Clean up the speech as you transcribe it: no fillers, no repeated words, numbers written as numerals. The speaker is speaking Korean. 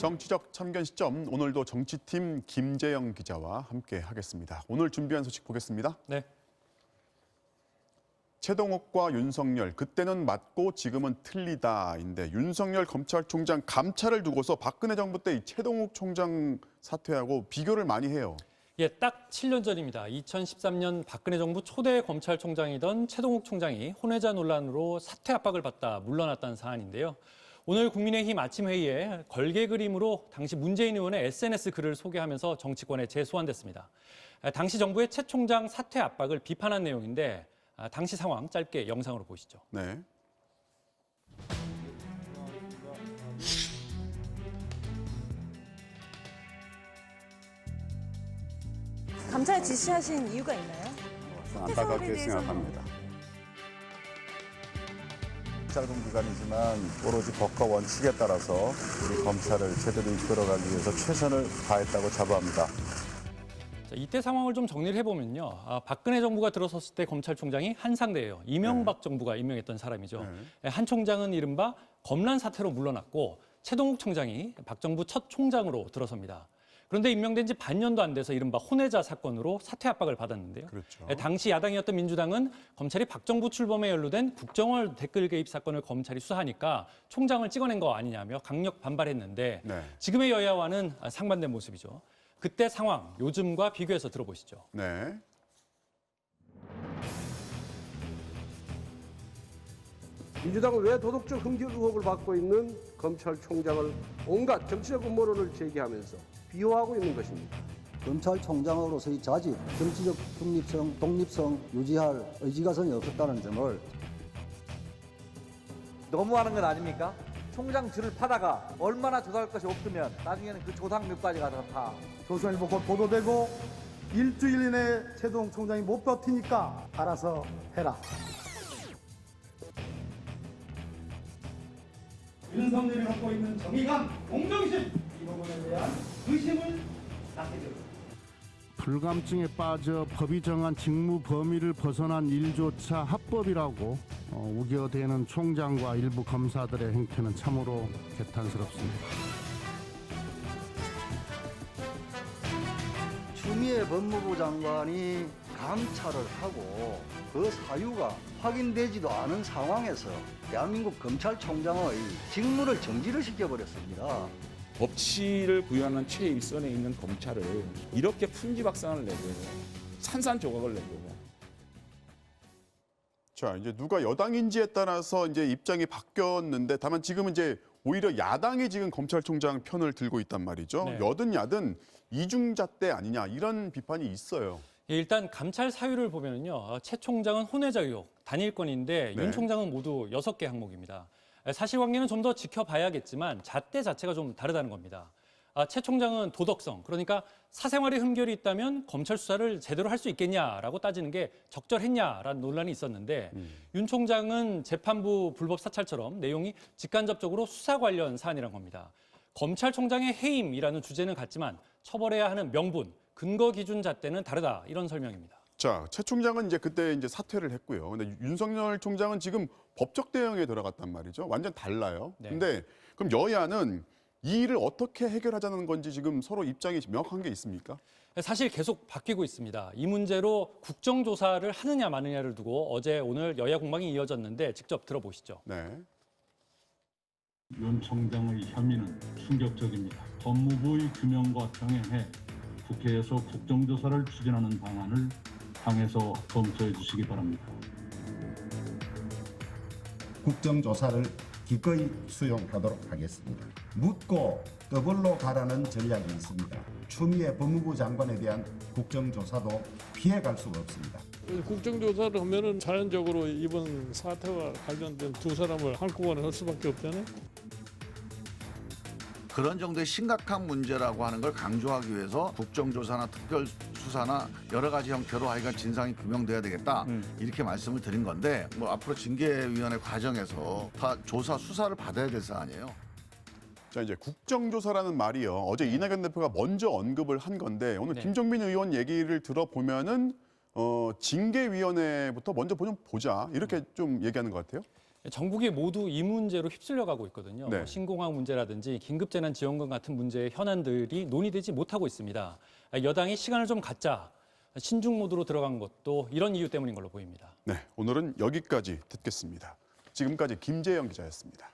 정치적 참견 시점, 오늘도 정치팀 김재영 기자와 함께 하겠습니다. 오늘 준비한 소식 보겠습니다. 네. 최동욱과 윤석열, 그때는 맞고 지금은 틀리다인데 윤석열 검찰총장 감찰을 두고서 박근혜 정부 때 이 최동욱 총장 사퇴하고 비교를 많이 해요. 예, 딱 7년 전입니다. 2013년 박근혜 정부 초대 검찰총장이던 최동욱 총장이 혼외자 논란으로 사퇴 압박을 받다 물러났다는 사안인데요. 오늘 국민의힘 아침 회의에 걸개 그림으로 당시 문재인 의원의 SNS 글을 소개하면서 정치권에 재소환됐습니다. 당시 정부의 최 총장 사퇴 압박을 비판한 내용인데 당시 상황 짧게 영상으로 보시죠. 네. 감찰 지시하신 이유가 있나요? 안타깝게 생각합니다. 짧은 기간이지만 오로지 법과 원칙에 따라서 우리 검찰을 제대로 이끌어가기 위해서 최선을 다했다고 자부합니다. 자, 이때 상황을 좀 정리를 해보면요. 박근혜 정부가 들어섰을 때 검찰총장이 한상대예요. 이명박 정부가 임명했던 사람이죠. 한 총장은 이른바 검란 사태로 물러났고 최동욱 총장이 박 정부 첫 총장으로 들어섭니다. 그런데 임명된 지 반년도 안 돼서 이른바 혼외자 사건으로 사퇴 압박을 받았는데요. 그렇죠. 당시 야당이었던 민주당은 검찰이 박 정부 출범에 연루된 국정원 댓글 개입 사건을 검찰이 수사하니까 총장을 찍어낸 거 아니냐며 강력 반발했는데 네. 지금의 여야와는 상반된 모습이죠. 그때 상황, 요즘과 비교해서 들어보시죠. 네. 민주당은 왜 도덕적 흥결 의혹을 받고 있는 검찰총장을 온갖 정치적 음모론을 제기하면서 비호하고 있는 것입니다. 검찰총장으로서의 자질, 정치적 중립성, 독립성 유지할 의지가 전혀 없었다는 점을 너무하는 건 아닙니까? 총장 줄을 파다가 얼마나 조사할 것이 없으면 나중에는 그 조상묘까지 가서 다 조선일보 곧 보도되고 일주일 이내에 최동욱 총장이 못 버티니까 알아서 해라. 윤석열이 갖고 있는 정의감, 공정심 이 부분에 대한 의심을 낳게 됩니다. 불감증에 빠져 법이 정한 직무 범위를 벗어난 일조차 합법이라고 우겨대는 총장과 일부 검사들의 행태는 참으로 개탄스럽습니다. 추미애 법무부 장관이 감찰을 하고 그 사유가 확인되지도 않은 상황에서 대한민국 검찰총장의 직무를 정지를 시켜버렸습니다. 법치를 부여하는 최일선에 있는 검찰을 이렇게 풍지박산을 내고 산산조각을 내고. 자, 이제 누가 여당인지에 따라서 이제 입장이 바뀌었는데 다만 지금은 이제 오히려 야당이 지금 검찰총장 편을 들고 있단 말이죠. 네. 여든 야든 이중잣대 아니냐 이런 비판이 있어요. 예, 일단 감찰 사유를 보면요. 최 총장은 혼외자 의혹, 단일건인데 네. 윤 총장은 모두 6개 항목입니다. 사실관계는 좀 더 지켜봐야겠지만 잣대 자체가 좀 다르다는 겁니다. 최 총장은 도덕성, 그러니까 사생활에 흠결이 있다면 검찰 수사를 제대로 할 수 있겠냐라고 따지는 게 적절했냐라는 논란이 있었는데 윤 총장은 재판부 불법 사찰처럼 내용이 직간접적으로 수사 관련 사안이란 겁니다. 검찰총장의 해임이라는 주제는 같지만 처벌해야 하는 명분, 근거 기준 잣대는 다르다 이런 설명입니다. 자, 최 총장은 이제 그때 이제 사퇴를 했고요. 근데 윤석열 총장은 지금 법적 대응에 들어갔단 말이죠. 완전 달라요. 네. 근데 그럼 여야는 이 일을 어떻게 해결하자는 건지 지금 서로 입장이 명확한 게 있습니까? 사실 계속 바뀌고 있습니다. 이 문제로 국정조사를 하느냐 마느냐를 두고 어제 오늘 여야 공방이 이어졌는데 직접 들어보시죠. 네. 윤 총장의 혐의는 충격적입니다. 법무부의 규명과 병행해 국회에서 국정조사를 추진하는 방안을 당에서 검토해 주시기 바랍니다. 국정조사를 기꺼이 수용하도록 하겠습니다. 묻고 더블로 가라는 전략이 있습니다. 추미애 법무부 장관에 대한 국정조사도 피해갈 수가 없습니다. 국정조사를 하면은 자연적으로 이번 사태와 관련된 두 사람을 한꺼번에 할 수밖에 없잖아요. 그런 정도의 심각한 문제라고 하는 걸 강조하기 위해서 국정조사나 특별수사나 여러 가지 형태로 하여간 진상이 규명돼야 되겠다 이렇게 말씀을 드린 건데 뭐 앞으로 징계위원회 과정에서 다 조사 수사를 받아야 될 사안이에요. 자, 이제 국정조사라는 말이요. 어제 이낙연 대표가 먼저 언급을 한 건데 오늘 네. 김종민 의원 얘기를 들어보면은 징계위원회부터 먼저 좀 보자 이렇게 좀 얘기하는 것 같아요. 전국이 모두 이 문제로 휩쓸려가고 있거든요. 네. 신공항 문제라든지 긴급재난지원금 같은 문제의 현안들이 논의되지 못하고 있습니다. 여당이 시간을 좀 갖자, 신중 모드로 들어간 것도 이런 이유 때문인 걸로 보입니다. 네, 오늘은 여기까지 듣겠습니다. 지금까지 김재영 기자였습니다.